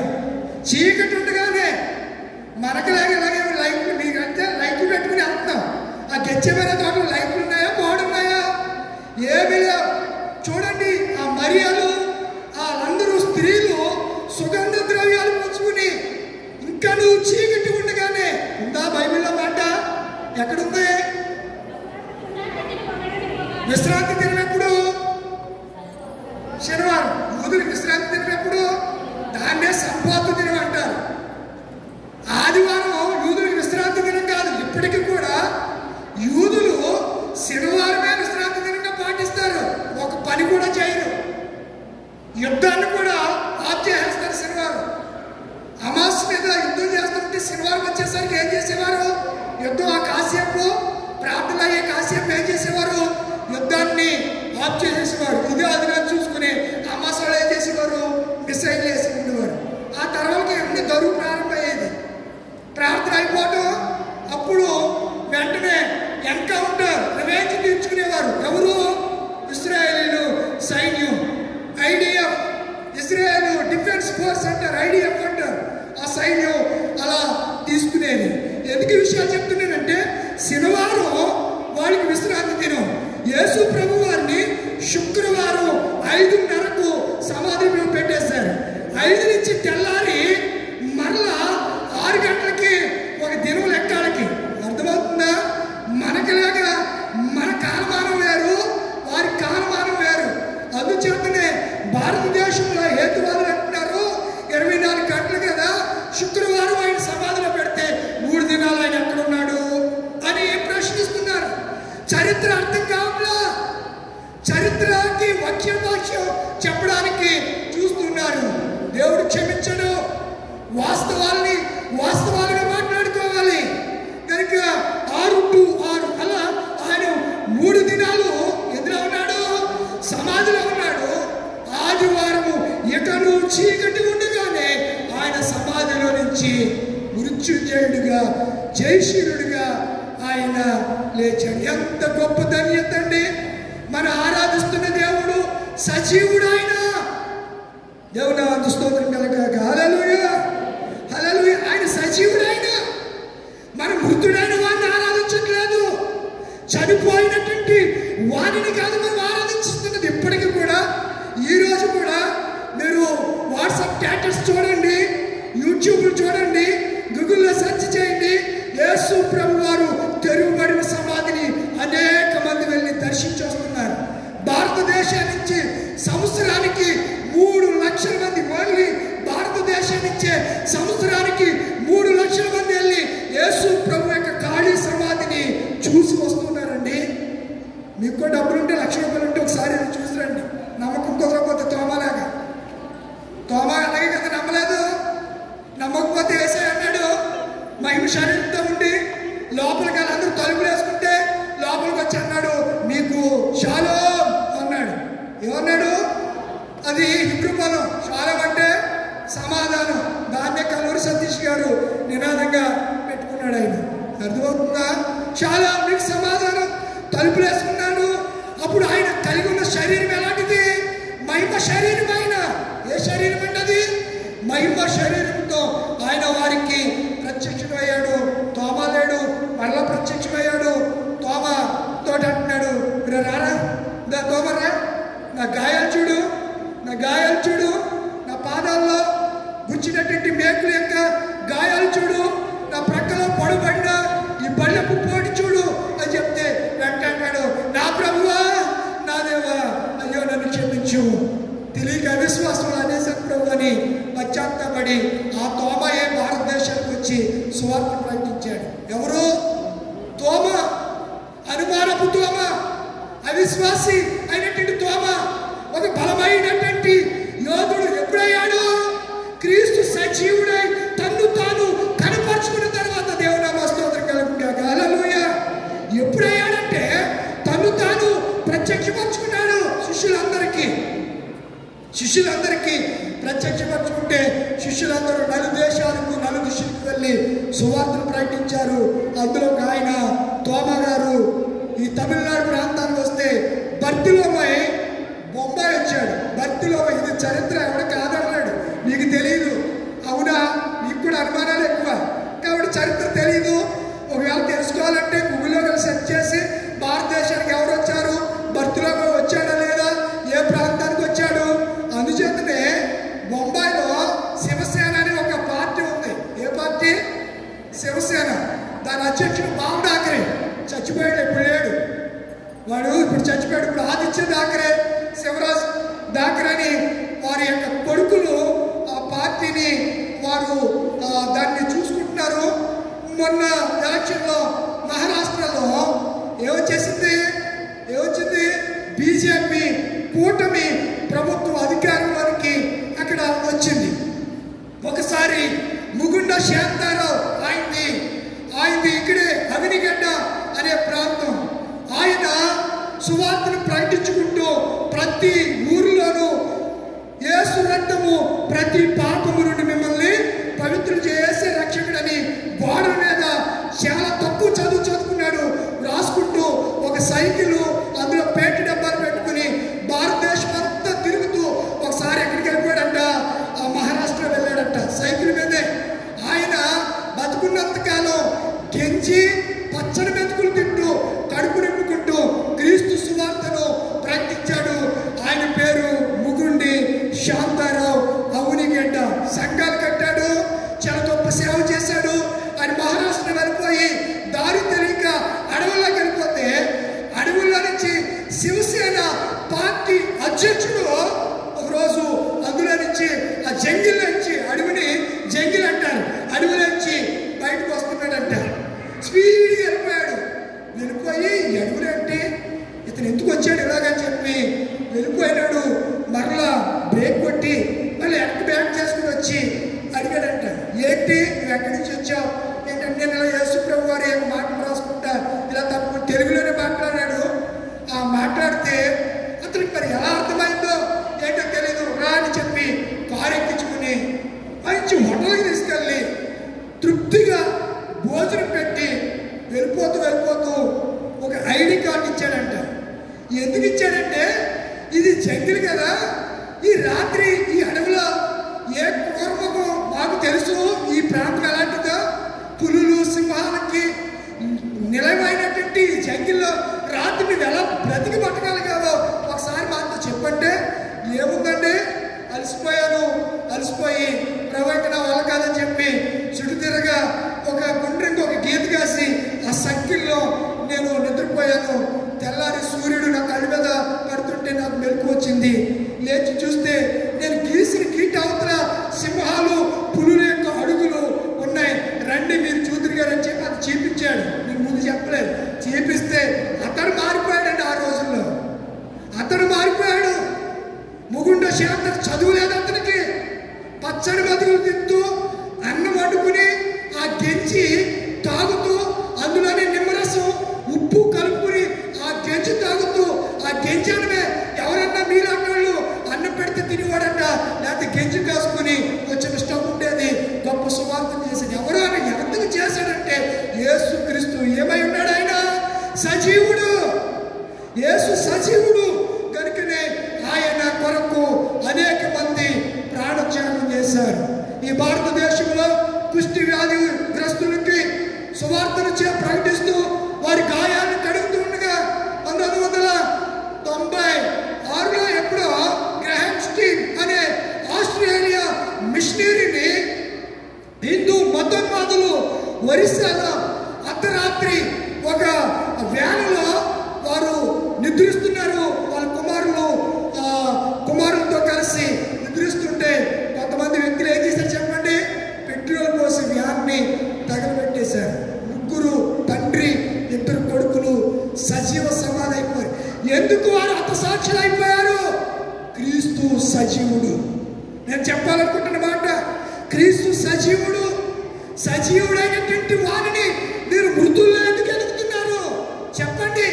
చీకటి ఉండగానే మనకులాగే ఇలాగే లైట్లు, మీకంటే లైట్లు పెట్టుకుని వెళ్తాం. ఆ గెచ్చమైన తోటలో లైట్లు ఉన్నాయా? బాగున్నాయా? ఏమీ లేవు. చూడండి, ఆ మరియాలు వాళ్ళందరూ స్త్రీలు సుగంధ ద్రవ్యాలు పుచ్చుకుని ఇంకా నువ్వు చీకటి ఉండగానే, ఉందా బైబిల్లో మాట? ఎక్కడుంది? విశ్రాంతి తినప్పుడు, శనివారం యూదులకు విశ్రాంతి తినప్పుడు దాన్నే సంపాత దినం అంటారు. ఆదివారం యూదులకు విశ్రాంతి దినం కాదు. ఇప్పటికీ కూడా యూదులు శనివారమే విశ్రాంతి దినంగా పాటిస్తారు. ఒక పని కూడా చేయరు. యుద్ధాన్ని కూడా ఆఫ్ చేసేస్తారు శనివారం. అమాస్ మీద యుద్ధం చేస్తుంటే శనివారం వచ్చేసరికి ఏం చేసేవారు? యుద్ధం ఆ కాసేపు ప్రార్థన అయ్యే కాసేపు ఏం చేసేవారు? యుద్ధాన్ని ఆఫ్ చేసేసేవారు. ఇదే అదిగా చూసుకుని అమాస్ వాళ్ళు ఏం చేసేవారు? డిసైడ్ చేసి ఉండేవారు. ఆ తర్వాత ఎన్ని దరువు ప్రారంభమయ్యేది. ప్రార్థన అయిపోవటం, అప్పుడు వెంటనే ఎన్కౌంటర్ రివెంజ్ తీర్చుకునేవారు. ఎవరు? ఇశ్రాయేలీలు సైన్యం, ఐడిఎఫ్, ఇజ్రాయెల్ డిఫెన్స్ ఫోర్స్ అంటారు, ఐడిఎఫ్ అంటారు. ఆ సైన్యం అలా తీసుకునేది. ఎందుకు ఈ విషయాలు చెప్తున్నానంటే, శనివారం వాళ్ళకి విశ్రాంతి దినం. యేసు ప్రభు వారిని శుక్రవారం 5:30కు సమాధిలో పెట్టేశారు. 5 నుంచి తెల్లారి మరలా 6 గంటలకి ఒక దినం లెక్కాలకి. అర్థమవుతుందా? మనకిలాగా మన కాలమానం వేరు, వారి కాలమానం వేరు. అందుచేతనే భారతదేశంలో హేతువాదులు అంటున్నారు 24 గంటలు కదా, శుక్రవారం ఆయన సమాధిలో పెడితే 3 దినాలు ఆయన ఎక్కడున్నాడు అని ప్రశ్నిస్తున్నారు. చరిత్ర అర్థం కావట్లా. చరిత్రకి వాక్యం చెప్పడానికి చూస్తున్నారు. దేవుడు క్షమించడు. వాస్తవాలుగా మాట్లాడుకోవాలి. కనుక 6 to 6 అలా ఆయన 3 దినాలు ఎందులో ఉన్నాడు? సమాధిలో ఉన్నాడు. ఆదివారము ఎటను చీకటి ఉండగానే ఆయన సమాధిలో నుంచి మృత్యుంజయుడిగా, జయశీలుడిగా ఆయన లేచాడు. ఎంత గొప్ప ధన్యత అండి! మనం ఆరాధిస్తున్న దేవుడు సజీవుడు. ఆయన దేవుడు అంత స్తోత్రం కలగాక. హల్లెలూయా, హల్లెలూయా. ఆయన సజీవుడు. ఆయన మన మృతుడైన వాడిని ఆరాధించట్లేదు. చనిపోయినటువంటి వారిని కాదు మనం ఆరాధిస్తున్నది. ఇప్పటికీ కూడా ఈరోజు కూడా మీరు వాట్సాప్ స్టేటస్ చూడండి, యూట్యూబ్లు చూడండి, గూగుల్లో సెర్చ్ చేయండి. యేసు ప్రభు వారు తెరువబడిన సమాధిని అనేక మంది వెళ్ళి దర్శించి వస్తున్నారు. భారతదేశం నుంచి సంవత్సరానికి 3 లక్షల మంది, ఓన్లీ భారతదేశం నుంచే సంవత్సరానికి 3 లక్షల మంది వెళ్ళి యేసు ప్రభు యొక్క ఖాళీ సమాధిని చూసి వస్తున్నారండి. మీకు డబ్బులుంటే ₹1,00,000 ఉంటే ఒకసారి చూసిరండి. నమ్మకం కుదరకపోతే తోమలాగా, తోమ అలాగే కదా నమ్మలేదు. నమ్మకపోతే యేసయ్య అన్నాడు, మహిమ శరీరంతో ఉండి లోపలికి అందరూ తలుపులు వేసుకుంటే లోపలికి వచ్చి అన్నాడు, మీకు షాలోమ్ అన్నాడు. ఏమన్నాడు? అది హిబ్రూ పదం. షాలోమ్ అంటే సమాధానం. దాన్నే కల్లూరి సతీష్ గారు నినాదంగా పెట్టుకున్నాడు. ఆయన అర్థమవుతుందా? షాలోమ్, మీకు సమాధానం. తలుపులు వేసుకున్నాడు. అప్పుడు ఆయన కలిగి ఉన్న శరీరం ఎలాంటిది? మహిమ శరీరమైన. ఏ శరీరం అంటది? మహిమ శరీరంతో ఆయన వారికి ప్రత్యక్షమయ్యాడు. తోమా లేడు, మరలా ప్రత్యక్షమయ్యాడు. తోమా తోటి అంటున్నాడు, మీరు రారా, నా తోమరా, నా గాయాలు చూడు, నా గాయాలు చూడు, నా పాదాల్లో గుచ్చినటువంటి మేకుల యొక్క గాయాలు చూడు, నా ప్రక్కలో పొడబడిన ఈ బళ్ళపు పోటీ చూడు అని చెప్తే వెంటన్నాడు, నా ప్రభువా, నా దేవా, అయ్యో నన్ను క్షమించు, తెలియక అవిశ్వాసం అనేసాను ప్రభు అని పశ్చాత్తాపడి ఆ తోమయే భారతదేశానికి వచ్చి సువార్త ప్రకటించాడు. ఎవరు? తోమ, అనుమానపు తోమ, అవిశ్వాసి అయినటువంటి తోమ. ఒక బలమైనటువంటి యోధుడు ఎప్పుడయ్యాడు? క్రీస్తు సజీవుడై తన్ను తాను కనపరుచుకున్న తర్వాత, దేవుని స్తోత్రం కలుగుగాక, హల్లెలూయా. ఎప్పుడయ్యాడంటే తన్ను తాను ప్రత్యక్షపరుచుకున్నాడు శిష్యులందరికీ ప్రత్యక్షపరుచుకుంటే శిష్యులందరూ నలుదేశాలకు, నలుదిశలకు వెళ్ళి సువార్తను ప్రకటించారు. అందులో ఆయన తోమ గారు ఈ తమిళనాడు ప్రాంతానికి వస్తే బర్తిలోమై బొంబాయి వచ్చాడు. బర్తిలోమై, ఇది చరిత్ర, ఎవడ కాదన్నాడు, నీకు తెలియదు. అవునా? నీకు కూడా అనుమానాలు ఎక్కువ కాబట్టి చరిత్ర తెలియదు. ఒకవేళ తెలుసుకోవాలంటే గూగుల్లో వెళ్ళి సెర్చ్ చేసి భారతదేశానికి ఎవరు వచ్చారు, బర్తిలోమై వచ్చాడా లేదా, ఏ ప్రాంతానికి వచ్చాడు. అందుచేతనే బొంబాయిలో శివసేన అని ఒక పార్టీ ఉంది. ఏ పార్టీ? శివసేన. దాని అధ్యక్షుడు బాబు ఠాకరే. చచ్చిపోయాడు, ఇప్పుడు లేడు వాడు, ఇప్పుడు చచ్చిపోయాడు. ఇప్పుడు ఆదిత్య ఠాకరే, శివరాజ్ ఠాకరే అని వారి యొక్క కొడుకులు ఆ పార్టీని వారు దాన్ని చూసుకుంటున్నారు. మొన్న ఎలక్షన్లో మహారాష్ట్రలో ఏమొచ్చింది? బీజేపీ కూటమి ప్రభుత్వం అధికారంలోనికి అక్కడ వచ్చింది. ఒకసారి ముగుండ శాంతారావు, ఆయనది ఇక్కడే అవినిగడ్డ అనే ప్రాంతం. ఆయన సువార్తను ప్రకటించుకుంటూ ప్రతి ఊరిలోనూ యేసు రక్తము ప్రతి పాపము నుండి మిమ్మల్ని పవిత్రం చేసే రక్షకుడని గోడ మీద చాలా తక్కువ చదువుకున్నాడు. రాసుకుంటూ ఒక సైకిల్, అందులో పేటి డబ్బాలు పెట్టుకుని భారతదేశం అంతా తిరుగుతూ ఒకసారి ఎక్కడికి వెళ్ళిపోయాడంట, ఆ మహారాష్ట్ర వెళ్ళాడంట సైకిల్ మీదే. ఆయన బతుకున్నంతకాలం గెంజి పచ్చడి మెతుకులు తింటూ కడుపు నింపుకుంటూ క్రీస్తు సువార్తను ప్రకటించాడు. ఆయన పేరు ముగుండి శాంతారావు అవునిగడ్డ. సంఘాలు కట్టాడు, చాలా గొప్ప సేవ చేశాడు. ఆయన మహారాష్ట్ర వెళ్ళిపోయి దారి తెలియక అడవుల్లోకి వెళ్ళిపోతే అడవుల్లో నుంచి శివసేన పార్టీ అధ్యక్షుడు ఒకరోజు అందులో నుంచి ఆ జంగిల్ నుంచి, అడవిని జంగిల్ అంటారు, అడవి నుంచి బయటకు వస్తున్నాడంట. స్పీడ్గా వెళ్ళిపోయి అడవులంటే ఇతను ఎందుకు వచ్చాడు ఇలాగని చెప్పి వెళ్ళిపోయినాడు. మరలా బ్రేక్ కొట్టి మళ్ళీ ఎక్కడ బ్యాక్ చేసుకుని వచ్చి అడిగాడంట, ఏంటి నువ్వు ఎక్కడి నుంచి వచ్చావు? ఏంటంటే నేను ఇలా యేసు ప్రభు వారి మాటలు రాసుకుంటా ఇలా తప్పు తెలుగులోనే మాట్లాడాడు. ఆ మాట్లాడితే అతనికి మరి ఎలా అర్థమైందో ఏంటో తెలీదు. రా అని చెప్పి కారు ఎక్కించుకుని మంచి హోటల్కి తీసుకెళ్ళి తృప్తిగా భోజనం పెట్టి వెళ్ళిపోతూ ఒక ఐడి కార్డు ఇచ్చాడంట. ఎందుకు ఇచ్చాడంటే ఇది జంగిల్ కదా, ఈ రాత్రి ఈ అడవిలో ఏ క్రూరమృగం మాకు తెలుసు, ఈ ప్రాంతం ఎలాంటిదో, పులులు సింహాలకి నిలవైనటువంటి జంగిల్లో చీకటిలో రాత్రి నువ్వు ఎలా బ్రతికి పట్టగలిగావో ఒకసారి మాతో చెప్పంటే, ఏముందండి అలసిపోయి ప్రవచన వలకాలని చెప్పి చుట్టు తిరగా ఒక గుండ్రంగా ఒక గీత కాసి ఆ సర్కిల్లో నేను నిద్రపోయాను. తెల్లారి సూర్యుడు నా కళ్ళ మీద పడుతుంటే నాకు మెలకు వచ్చింది. లేచి చూస్తే నేను గీసిన గీట అవతల సింహాలు పులుల యొక్క అడుగులు ఉన్నాయి. రండి మీరు చూదురు గారని చెప్పి అది చూపించాడు. నేను ముందు చెప్పలేదు. చూపిస్తే అతడు మారిపోయాడండి. ఆ రోజుల్లో అతడు మారిపోయాడు. ముగుండ శాంత చదువు లేదు అతనికి. పచ్చడి బతుకులు తింటూ అన్నం వండుకుని ఆ గెంజి తాగుతూ అందులోనే నిమ్మరసం ఉప్పు కలుపుకుని ఆ గెంజి తాగుతూ ఆ గెంజి అనమే ఎవరన్నా మీలాంటి అన్నం పెడితే తినేవాడంట. లేకపోతే గెంజి కాసుకుని వచ్చిన స్టవ్ ఉండేది. గొప్ప సువార్తను చేసేది. ఎవరో ఆయన ఎందుకు చేశాడంటే యేసుక్రీస్తు ఏమై ఉన్నాడు? ఆయన సజీవుడు. యేసు సజీవుడు కనుకనే ఆయన కొరకు అనేక మంది ప్రాణత్యాగం చేశారు. ఈ భారతదేశంలో కుష్టి వ్యాధి గ్రస్తులకి సువార్తను ప్రకటిస్తూ వారి గాయాలను కడుగుతూ ఉండగా 1996లో ఎప్పుడో గ్రహాం స్టీన్ అనే ఆస్ట్రేలియా మిషనరీని హిందూ మతోన్మాదులు ఒరిస్సాలో అర్ధరాత్రి ఒక వ్యానులో వారు నిద్రిస్తున్నారు. వాళ్ళ కుమారులతో కలిసి నిద్రిస్తుంటే కొంతమంది వ్యక్తులు ఏం చేశారు చెప్పండి? పెట్రోల్ పోసి వ్యాన్ని తగలబెట్టేశారు. 3 తండ్రి 2 కొడుకులు సజీవ సమాధి అయిపోయారు. ఎందుకు వారు హతసాక్షులు అయిపోయారు? క్రీస్తు సజీవుడు. నేను చెప్పాలనుకుంటున్న మాట, క్రీస్తు సజీవుడు. సజీవుడైనటువంటి వారిని మీరు మృతుల్లో ఎందుకు ఎదుగుతున్నారు చెప్పండి?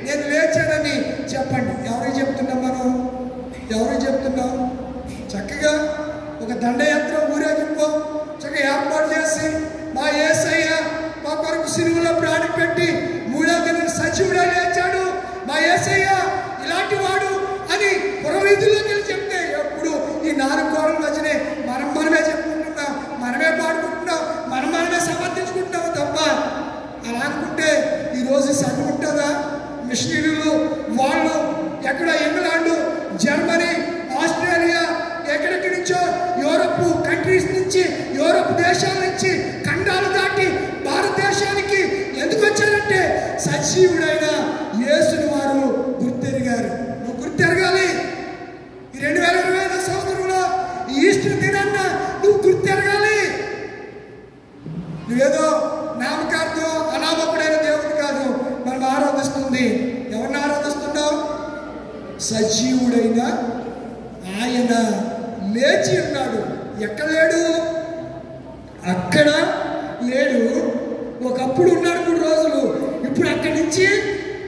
నేను లేచానని చెప్పండి. ఎవరికి చెప్తున్నాం మనం? ఎవరికి చెప్తున్నాం? చక్కగా ఒక దండయాత్ర ఊరేగింపు చక్కగా ఏర్పాటు చేసి మా యేసయ్య మా కొరకు సిలువలో ప్రాణం పెట్టి 3వ దినం సజీవుడా లేచాడు, మా యేసయ్య ఇలాంటి వాడు అని పురవీధుల్లో నిలిచి చెప్తే ఎప్పుడు ఈ 4 గోడల మధ్యనే మనమే చెప్పుకుంటున్నాం, మనమే పాడుకుంటున్నాం, మనమే సమర్థించుకుంటున్నాము తప్ప అలా అనుకుంటే ఈరోజు సంఘం ఉంటుందా? మిషనరీలు వాళ్ళు ఎక్కడ ఇంగ్లాండ్, జర్మనీ, ఆస్ట్రేలియా ఎక్కడెక్కడి నుంచో యూరప్ కంట్రీస్ నుంచి, యూరప్ దేశాల నుంచి ఖండాలు దాటి భారతదేశానికి ఎందుకు వచ్చారంటే సజీవుడైన యేసుని వారు గుర్తెరిగారు. నువ్వు గుర్తెరగాలి. ఈ 2025 సంవత్సరంలో ఈస్టర్ దినాన్న నువ్వు గుర్తెరగాలి. నువ్వేదో నామకార్థం అనామకుడైన దేవుడు కాదు మనం ఆరాధిస్తుంది. ఎవరిని ఆరాధిస్తున్నావు? సజీవుడైన ఆయన లేచి ఉన్నాడు. ఎక్కడ లేడు? అక్కడ లేడు. ఒకప్పుడు ఉన్నాడు 3 రోజులు. ఇప్పుడు అక్కడి నుంచి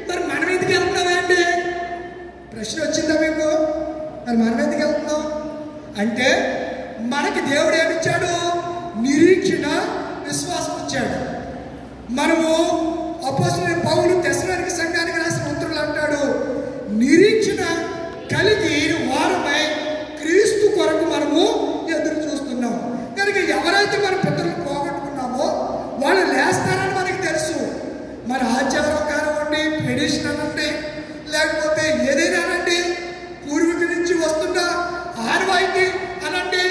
మరి మనం ఎందుకు వెళ్తున్నామండి? ప్రశ్న వచ్చిందా మీకు? మరి మనం ఎందుకు వెళ్తున్నాం అంటే మనకి దేవుడు ఏమిచ్చాడు? నిరీక్షణ, విశ్వాసం ఇచ్చాడు. మనము అపోస్తలుడైన పౌలు తెస్సలోనిక సంఘానికి రాసిన ఉత్తరాలు అంటాడు, నిరీక్షణ కలిగి వారమై క్రీస్తు కొరకు మనము ఎదురు చూస్తున్నాం. కనుక ఎవరైతే మన పితరులు పోగొట్టుకున్నామో వాళ్ళు లేస్తారని మనకి తెలుసు. మన ఆచారం కానివ్వండి, ట్రెడిషన్ అనండి, లేకపోతే ఏదైనా అనండి, పూర్వీకుల నుంచి వస్తున్న ఆనవాయితీ అనండి.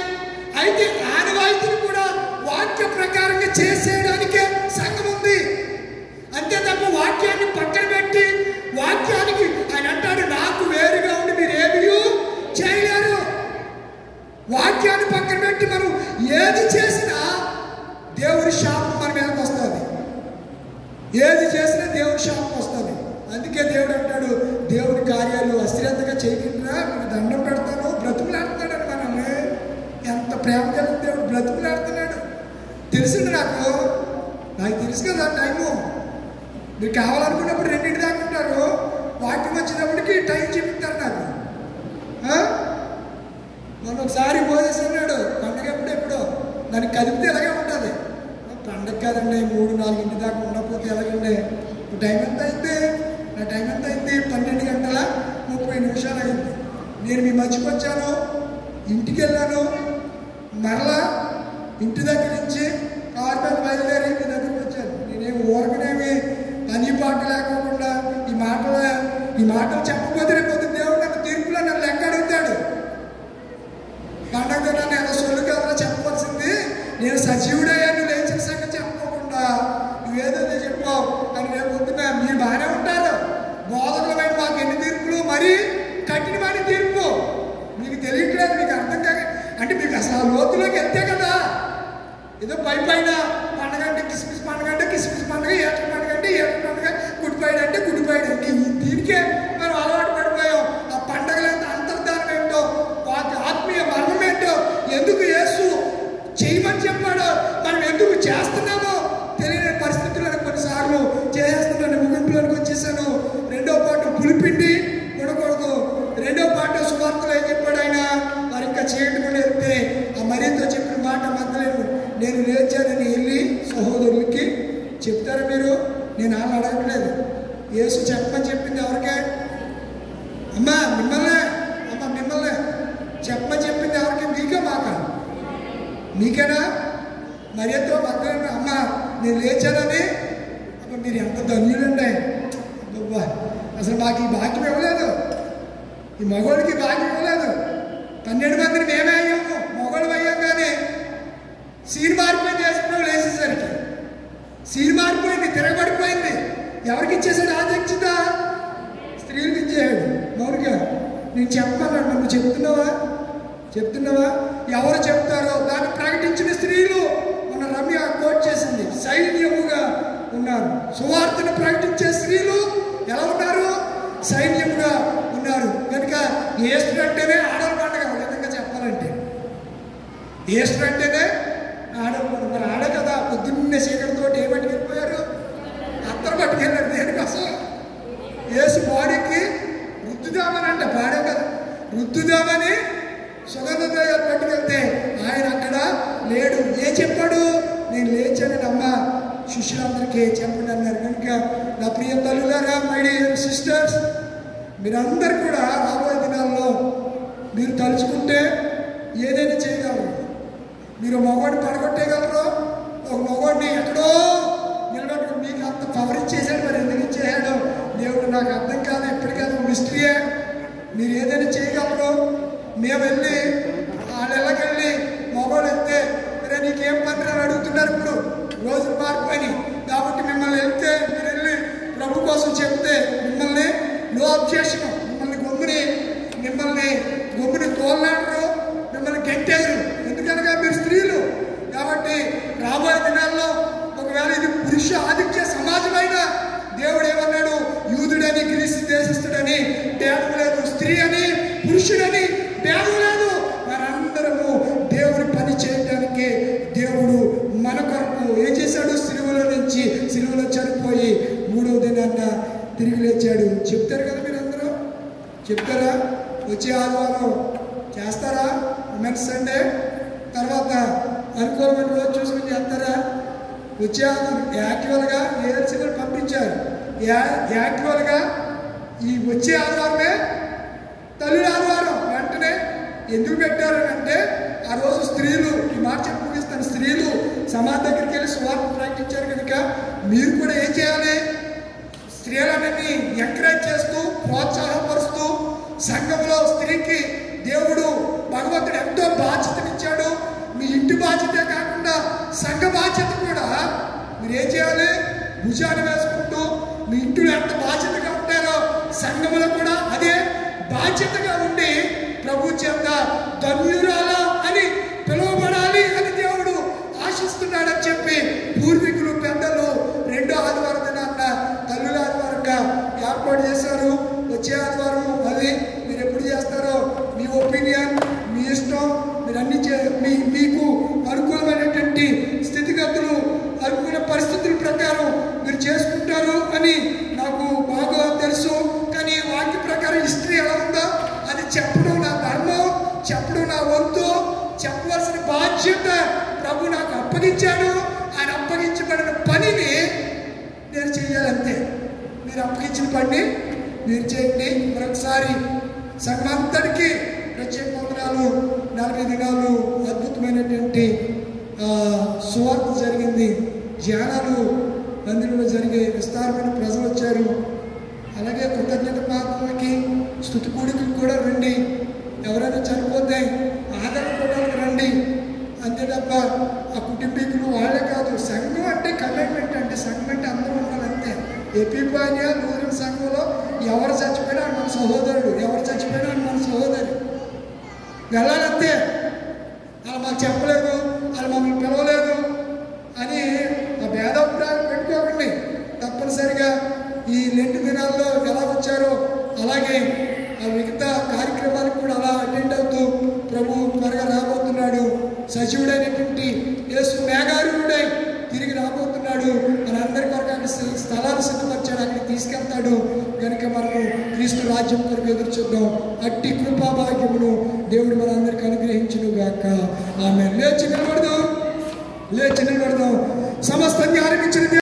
అయితే ఆనవాయితీని కూడా వాక్య ప్రకారంగా చేసేయడానికే సంఘం ఉంది. అంతే తప్ప వాక్యాన్ని పక్కన పెట్టి వాక్యానికి ఆయన అంటాడు నాకు వేరుగా ఉండి మీరు ఏమీ చేయలేరు. వాక్యాన్ని పక్కన పెట్టి మనం ఏది చేసినా దేవుడి శాపం మన మీదకి వస్తుంది. ఏది చేసినా దేవుడి శాపం వస్తుంది. అందుకే దేవుడు అంటాడు దేవుడి కార్యాలు అశ్రద్ధగా చేయకుండా మీకు దండం పెడతాను, బ్రతుకులాడుతున్నాడు మనల్ని. ఎంత ప్రేమ కలిగిన దేవుడు బ్రతుకులాడుతున్నాడు. తెలిసింది నాకు తెలుసు కదా టైము. మీరు కావాలనుకున్నప్పుడు 2 దాకా ఉంటారు. వాక్యం వచ్చినప్పటికీ టైం చెప్తారు నాకు. మొన్న ఒకసారి పోయేసి అన్నాడు పండగ ఎప్పుడో దానికి కదిపితే ఎలాగే ఉంటుంది. పండగ కాదండి 3-4 దాకా ఉండకపోతే ఎలాగండి? టైం ఎంత అయింది? నా టైం ఎంత అయింది? 12:30 అయింది. నేను మీ మధ్యకి వచ్చాను, ఇంటికి వెళ్ళాను, మరలా ఇంటి దగ్గర నుంచి కారు మీద బయలుదేరి మీ దగ్గరికి వచ్చాను. నేనేమి ఊరకనేమి పని పాట లేకోకుండా ఈ ఈ మాటలు చెప్పకపోతే రేపు దేవుడు నన్ను తీర్పులో నన్ను లెక్క అడుగుతాడు. పండగ నన్ను ఎలా సొల్లు కదరా చెప్పవలసింది, నేను సజీవుడయ్యాను లేచిన సంగతి చెప్పకుండా నువ్వేదో చెప్పావు అని రేపు పొద్దున మీరు బాగానే ఉంటారు. బోధకులమైన మాకు ఎన్ని తీర్పులు, మరీ కఠినమైన తీర్పు. మీకు తెలియట్లేదు, మీకు అర్థం కాక అంటే మీకు అసలు ఆ లోతులోకి వెళ్తే కదా. ఏదో పైన పండగ అంటే కిస్మిస్ పండుగ అంటే కిస్మిస్ పండుగ, ఏట పండుగ అంటే ఏట పండుగ, గుడిపాయిడు అంటే గుడిపాయిడు అంటే దీనికే మనం అలవాటు పడిపోయాం. ఆ పండగల అంతర్ధానం ఏంటో, వాటి ఆత్మీయ మర్మం ఏంటో, ఎందుకు యేసు చేయమని చెప్పాడో మనం ఎందుకు చేస్తున్నామో తెలియని పరిస్థితులను కొన్నిసార్లు చేస్తున్నాను. ముగింపులోకి వచ్చేసాను. రెండో పాటు పులిపిండి ఉండకూడదు. రెండో పాటు సువార్తలు ఏం చెప్పాడు ఆయన, మరి ఇంకా చేయకుండా వెళ్తే ఆ మరీతో చెప్పిన మాట మధ్యలో నేను లేచానని వెళ్ళి సహోదరులకి చెప్తారా మీరు? నేను వాళ్ళని అడగట్లేదు. యేసు చెప్పని చెప్పింది ఎవరికే? అమ్మా మిమ్మల్నే చెప్పని చెప్పింది ఎవరికి? మీకే మాక? మీకేనా? మరియతో మధ్యలో అమ్మ నేను లేచానని. అమ్మ మీరు ఎంత ధన్యులండి అబ్బా, అసలు మాకు ఈ భాగ్యం ఇవ్వలేదు, ఈ మగవాడికి భాగ్యం ఇవ్వలేదు. 12 మందిని మేమే అయ్యాము, మగవాడు అయ్యాం. కానీ సీన్ మారిపోయింది, వేసుకున్నావు లేచేసరికి సీన్ మారిపోయింది, తిరగబడిపోయింది. ఎవరికి ఇచ్చేసాడు ఆధ్యక్షత? స్త్రీలకు ఇచ్చేయాడు. మౌనిక నేను చెప్పమన్నాడు, నువ్వు చెప్తున్నావా? ఎవరు చెప్తారో దాన్ని ప్రకటించిన స్త్రీలు మన రమ్య కోట్ చేసింది, సైన్యముగా ఉన్నారు. సువార్తను ప్రకటించే స్త్రీలు ఎలా ఉన్నారు? సైన్యముగా ఉన్నారు. కనుక ఈస్టర్ అంటేనే ఆడల పండుగ. విధంగా చెప్పాలంటే ఈస్టర్ అంటేనే ఆడల పండుగ. మరి ఆడే కదా పొద్దున్నే చీకటితో ఏమట్టి వెళ్ళిపోయారు, అత్తరు పట్టుకెళ్ళారు. దేనికోసం? యేసు బాడీకి రుద్దుదామని అంటే పాడే కదా, రుద్దుదామని సుగంధ ద్రవ్యాలు పట్టుకెళ్తే ఆయన అక్కడ లేడు. ఏం చెప్పాడు? నేను లేచానని అమ్మ శిష్యులందరికీ చెప్పండి అన్నారు. కనుక నా ప్రియ తల్లులారా, మై డియర్ సిస్టర్స్, మీరందరూ కూడా రాబోయే దినాల్లో మీరు తలుచుకుంటే ఏదైనా చేయగలరు. మీరు మగవాడిని పడగొట్టేయగలరు. ఒక మగవాడిని ఎక్కడో నిలబెట్టుకుని మీకు అంత పవర్ ఇచ్చేసాడు. మరి ఎందుకు ఇచ్చేసాడు దేవుడు నాకు అర్థం కాదు. ఎప్పటికైనా మిస్టరీయే. మీరు ఏదైనా చేయగలరు. మేము వెళ్ళి వాళ్ళ ఇళ్ళకెళ్ళి మగవాళ్ళు వెళ్తే మీరు నీకేం పని అని అడుగుతున్నారు. ఇప్పుడు రోజులు మారిపోయి కాబట్టి మిమ్మల్ని వెళ్తే మీరు వెళ్ళి ప్రభు కోసం చెప్తే మిమ్మల్ని నో అబ్జెక్షన్, మిమ్మల్ని గొమ్ముని తోలనాడరు, మిమ్మల్ని గెంటేరు. ఎందుకనగా మీరు స్త్రీలు కాబట్టి రాబోయే దినాల్లో ఒకవేళ ఇది పురుష ఆధిక్య సమాజమైన దేవుడు ఏమన్నాడు? యూదుడని గ్రీసు దేశస్థుడని భేదం లేదు, స్త్రీ అని పురుషుడని భేదం లేదు. మనందరము దేవుడి పని చేయడానికి దేవుడు మన కొరకు ఏం చేశాడు? సిలువలో చనిపోయి 3వ దినాన్న తిరిగి లేచాడు. చెప్తారు కదా మీరందరూ? చెప్తారా? వచ్చే ఆదివారం చేస్తారా? ఉమెన్స్ సండే తర్వాత అనుకూలమైన రోజు చూసుకుని చేస్తారా? వచ్చే ఆదివారం యాక్చువల్గా ఏఎల్సీలు పంపించారు. యాక్చువల్గా ఈ వచ్చే ఆదివారమే తల్లి ఆదివారం. వెంటనే ఎందుకు పెట్టారని అంటే ఆ రోజు స్త్రీలు, ఈ మాట చెప్పి ముగిస్తాను, స్త్రీలు సమాజ దగ్గరికి వెళ్ళి సువార్త ప్రకటించారు. కనుక మీరు కూడా ఏం చేయాలి? స్త్రీలన్నీ ఎంకరేజ్ చేస్తూ ప్రోత్సాహపరుస్తూ సంఘంలో స్త్రీకి దేవుడు భగవంతుడు ఎంతో బాధ్యతనిచ్చాడు. మీ ఇంటి బాధ్యతే కాకుండా సంఘ బాధ్యత కూడా మీరు ఏం చేయాలి? భుజాన్ని వేసుకుంటూ మీ ఇంటిలో ఎంత బాధ్యతగా ఉంటారో సంఘంలో కూడా అదే బాధ్యతగా ఉండి ప్రభు చేత ధన్యురాల అని పిలువబడాలి అని దేవుడు ఆశిస్తున్నాడని చెప్పి పూర్వీకులు పెద్దలు 2వ ఆదివారం దినాన్న తల్లుల ఆదివారంగా ఏర్పాటు చేశారు. వచ్చే ఆదివారం మళ్ళీ మీరు ఎప్పుడు చేస్తారో మీ ఒపీనియన్, మీ ఇష్టం. మీరు అన్ని మీకు అనుకూలమైనటువంటి స్థితిగతులు, అనుకూల పరిస్థితుల ప్రకారం మీరు చేసుకుంటారు అని నాకు బాగా తెలుసు. కానీ వాక్య ప్రకారం హిస్టరీ ఎలా ఉందో అది చెప్పడం నా ధర్మం, చెప్పడం నా వంతు. చెప్పవలసిన బాధ్యత ప్రభు నాకు అప్పగించాడు. ఆయన అప్పగించబడిన పనిని నేను చేయాలంతే. మీరు అప్పగించిన పని మీరు చేయండి. మరొకసారి సంఘమంతటికి ప్రత్యేక వందనాలు. 40 దినాలు అద్భుతమైనటువంటి సువార్త జరిగింది. ధ్యానాలు మందిరంలో జరిగే విస్తారమైన ప్రజలు వచ్చారు. అలాగే కృతజ్ఞత రండి, ఎవరైనా చనిపోతే ఆదరించడానికి రండి అంతే తప్ప ఆ కుటుంబీకులు వాళ్ళే కాదు. సంఘం అంటే కమిట్మెంట్, అంటే సంఘం అంటే అందరూ ఉండాలి అంతే. ఎపిపానియా లూథరన్ సంఘంలో ఎవరు చచ్చిపోయినా మన సహోదరుడు, ఎవరు చచ్చిపోయినా మన సహోదరు, వెళ్ళాలంతే. అలా మాకు చెప్పలేదు, అలా మమ్మల్ని పిలవలేదు అని ఆ భేదాభిప్రాయం పెట్టుకోకండి. తప్పనిసరిగా ఈ 2 దినాల్లో ఎలా వచ్చారో అలాగే ఆ మిగతా కార్యక్రమాలకు కూడా అలా అటెండ్ అవుతూ ప్రభు త్వరగా రాబోతున్నాడు. సజీవుడైనటువంటి యేసు మేఘారూఢుడై తిరిగి రాబోతున్నాడు. మనందరి కొరకు అక్కడ స్థలాలు సిద్ధపరిచాడు, అక్కడికి తీసుకెళ్తాడు. కనుక మనము క్రీస్తు రాజ్యం కొరకు ఎదురు చూద్దాం. అట్టి కృపాభాగ్యమును దేవుడు మనందరికి అనుగ్రహించును గాక. ఆమేన్. లేచి నిలబడదాం, లేచి నిలబడదాం. సమస్త జ్ఞానం ఇచ్చిన